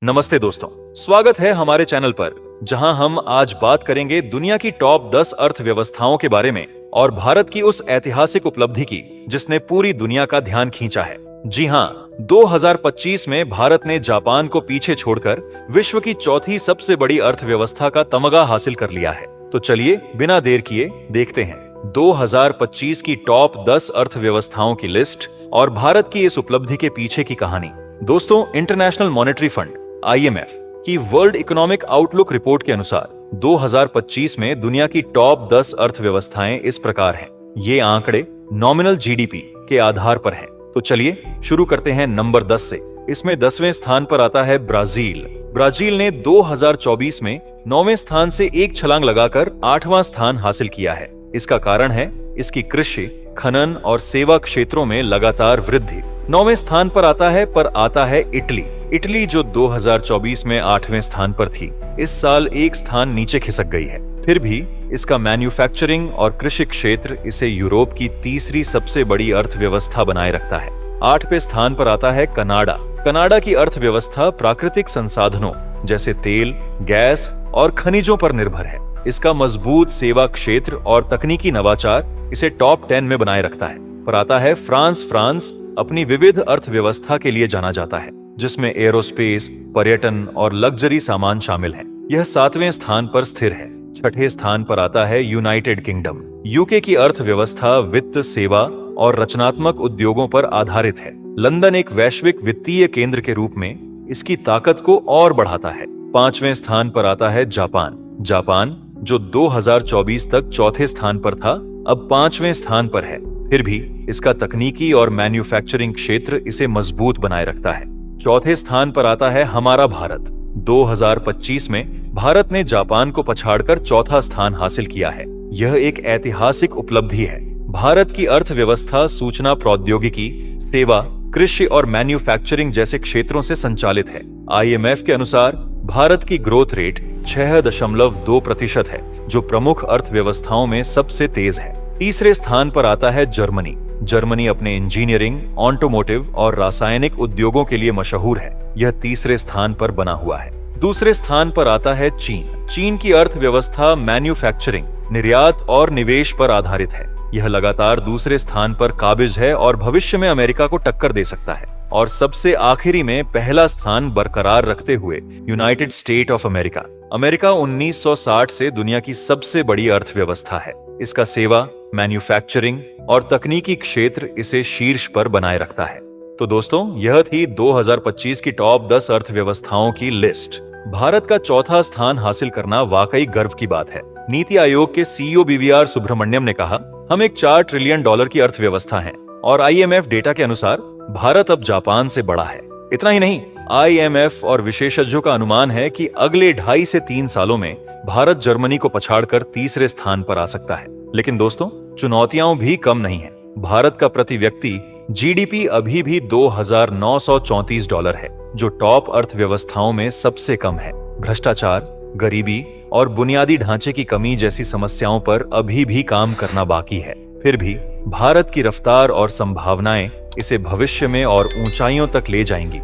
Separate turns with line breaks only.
नमस्ते दोस्तों, स्वागत है हमारे चैनल पर, जहां हम आज बात करेंगे दुनिया की टॉप 10 अर्थव्यवस्थाओं के बारे में और भारत की उस ऐतिहासिक उपलब्धि की जिसने पूरी दुनिया का ध्यान खींचा है। जी हां, 2025 में भारत ने जापान को पीछे छोड़कर विश्व की चौथी सबसे बड़ी अर्थव्यवस्था का तमगा हासिल कर लिया है। तो चलिए बिना देर किए देखते हैं 2025 की टॉप 10 अर्थव्यवस्थाओं की लिस्ट और भारत की इस उपलब्धि के पीछे की कहानी। दोस्तों, इंटरनेशनल मॉनेटरी फंड IMF की वर्ल्ड इकोनॉमिक आउटलुक रिपोर्ट के अनुसार 2025 में दुनिया की टॉप 10 अर्थव्यवस्थाएं इस प्रकार हैं। ये आंकड़े नॉमिनल GDP के आधार पर हैं। तो चलिए शुरू करते हैं नंबर 10 से। इसमें 10वें स्थान पर आता है ब्राजील। ब्राजील ने 2024 में 9वें स्थान से एक छलांग लगाकर 8वां स्थान हासिल किया है। इसका कारण है इसकी कृषि, खनन और सेवा क्षेत्रों में लगातार वृद्धि। 9वें स्थान पर आता है इटली। इटली जो 2024 में 8वें स्थान पर थी, इस साल एक स्थान नीचे खिसक गई है। फिर भी इसका मैन्युफैक्चरिंग और कृषि क्षेत्र इसे यूरोप की तीसरी सबसे बड़ी अर्थव्यवस्था बनाए रखता है। 8वें स्थान पर आता है कनाडा। कनाडा की अर्थव्यवस्था प्राकृतिक संसाधनों जैसे तेल, गैस और खनिजों पर निर्भर है। इसका मजबूत सेवा क्षेत्र और तकनीकी नवाचार इसे टॉप 10 में बनाए रखता है। पर आता है फ्रांस। फ्रांस अपनी विविध अर्थव्यवस्था के लिए जाना जाता है, जिसमें एरोस्पेस, पर्यटन और लग्जरी सामान शामिल हैं। यह 7वें स्थान पर स्थिर है। 6ठे स्थान पर आता है यूनाइटेड किंगडम। यूके की अर्थव्यवस्था वित्त, सेवा और रचनात्मक उद्योगों पर आधारित है। लंदन एक वैश्विक वित्तीय केंद्र के रूप में इसकी ताकत को और बढ़ाता है। 5वें स्थान पर आता है जापान। जापान जो 2024 तक चौथे स्थान पर था, अब 5वें स्थान पर है। फिर भी इसका तकनीकी और मैन्युफैक्चरिंग क्षेत्र इसे मजबूत बनाए रखता है। चौथे स्थान पर आता है हमारा भारत। 2025 में भारत ने जापान को पछाड़कर चौथा स्थान हासिल किया है। यह एक ऐतिहासिक उपलब्धि है। भारत की अर्थव्यवस्था सूचना प्रौद्योगिकी, सेवा, कृषि और मैन्युफैक्चरिंग जैसे क्षेत्रों से संचालित है। IMF के अनुसार भारत की ग्रोथ रेट 6.2% है, जो प्रमुख अर्थव्यवस्थाओं में सबसे तेज है। तीसरे स्थान पर आता है जर्मनी। जर्मनी अपने इंजीनियरिंग, ऑटोमोटिव और रासायनिक उद्योगों के लिए मशहूर है। यह तीसरे स्थान पर बना हुआ है। दूसरे स्थान पर आता है चीन। चीन की अर्थव्यवस्था मैन्युफैक्चरिंग, निर्यात और निवेश पर आधारित है। यह लगातार दूसरे स्थान पर काबिज है और भविष्य में अमेरिका को टक्कर दे सकता है। और सबसे आखिरी में पहला स्थान बरकरार रखते हुए United state of America. America 1960 से दुनिया की सबसे बड़ी अर्थव्यवस्था है। इसका सेवा, मैन्युफैक्चरिंग और तकनीकी क्षेत्र इसे शीर्ष पर बनाए रखता है। तो दोस्तों, यह थी 2025 की टॉप 10 अर्थव्यवस्थाओं की लिस्ट। भारत का चौथा स्थान हासिल करना वाकई गर्व की बात है। नीति आयोग के CEO BVR सुब्रमण्यम ने कहा, हम एक $4 ट्रिलियन की अर्थव्यवस्था हैं और IMF डेटा के अनुसार भारत अब जापान से बड़ा है। इतना ही नहीं, IMF और विशेषज्ञों का अनुमान है कि अगले 2.5 से 3 सालों में भारत जर्मनी को पछाड़कर तीसरे स्थान पर आ सकता है। लेकिन दोस्तों, चुनौतियां भी कम नहीं है। भारत का प्रति व्यक्ति GDP अभी भी $2,934 है, जो टॉप अर्थव्यवस्थाओं में सबसे कम है। भ्रष्टाचार, गरीबी और बुनियादी ढांचे की कमी जैसी समस्याओं पर अभी भी काम करना बाकी है। फिर भी भारत की रफ्तार और संभावनाएं इसे भविष्य में और ऊंचाइयों तक ले जाएंगी।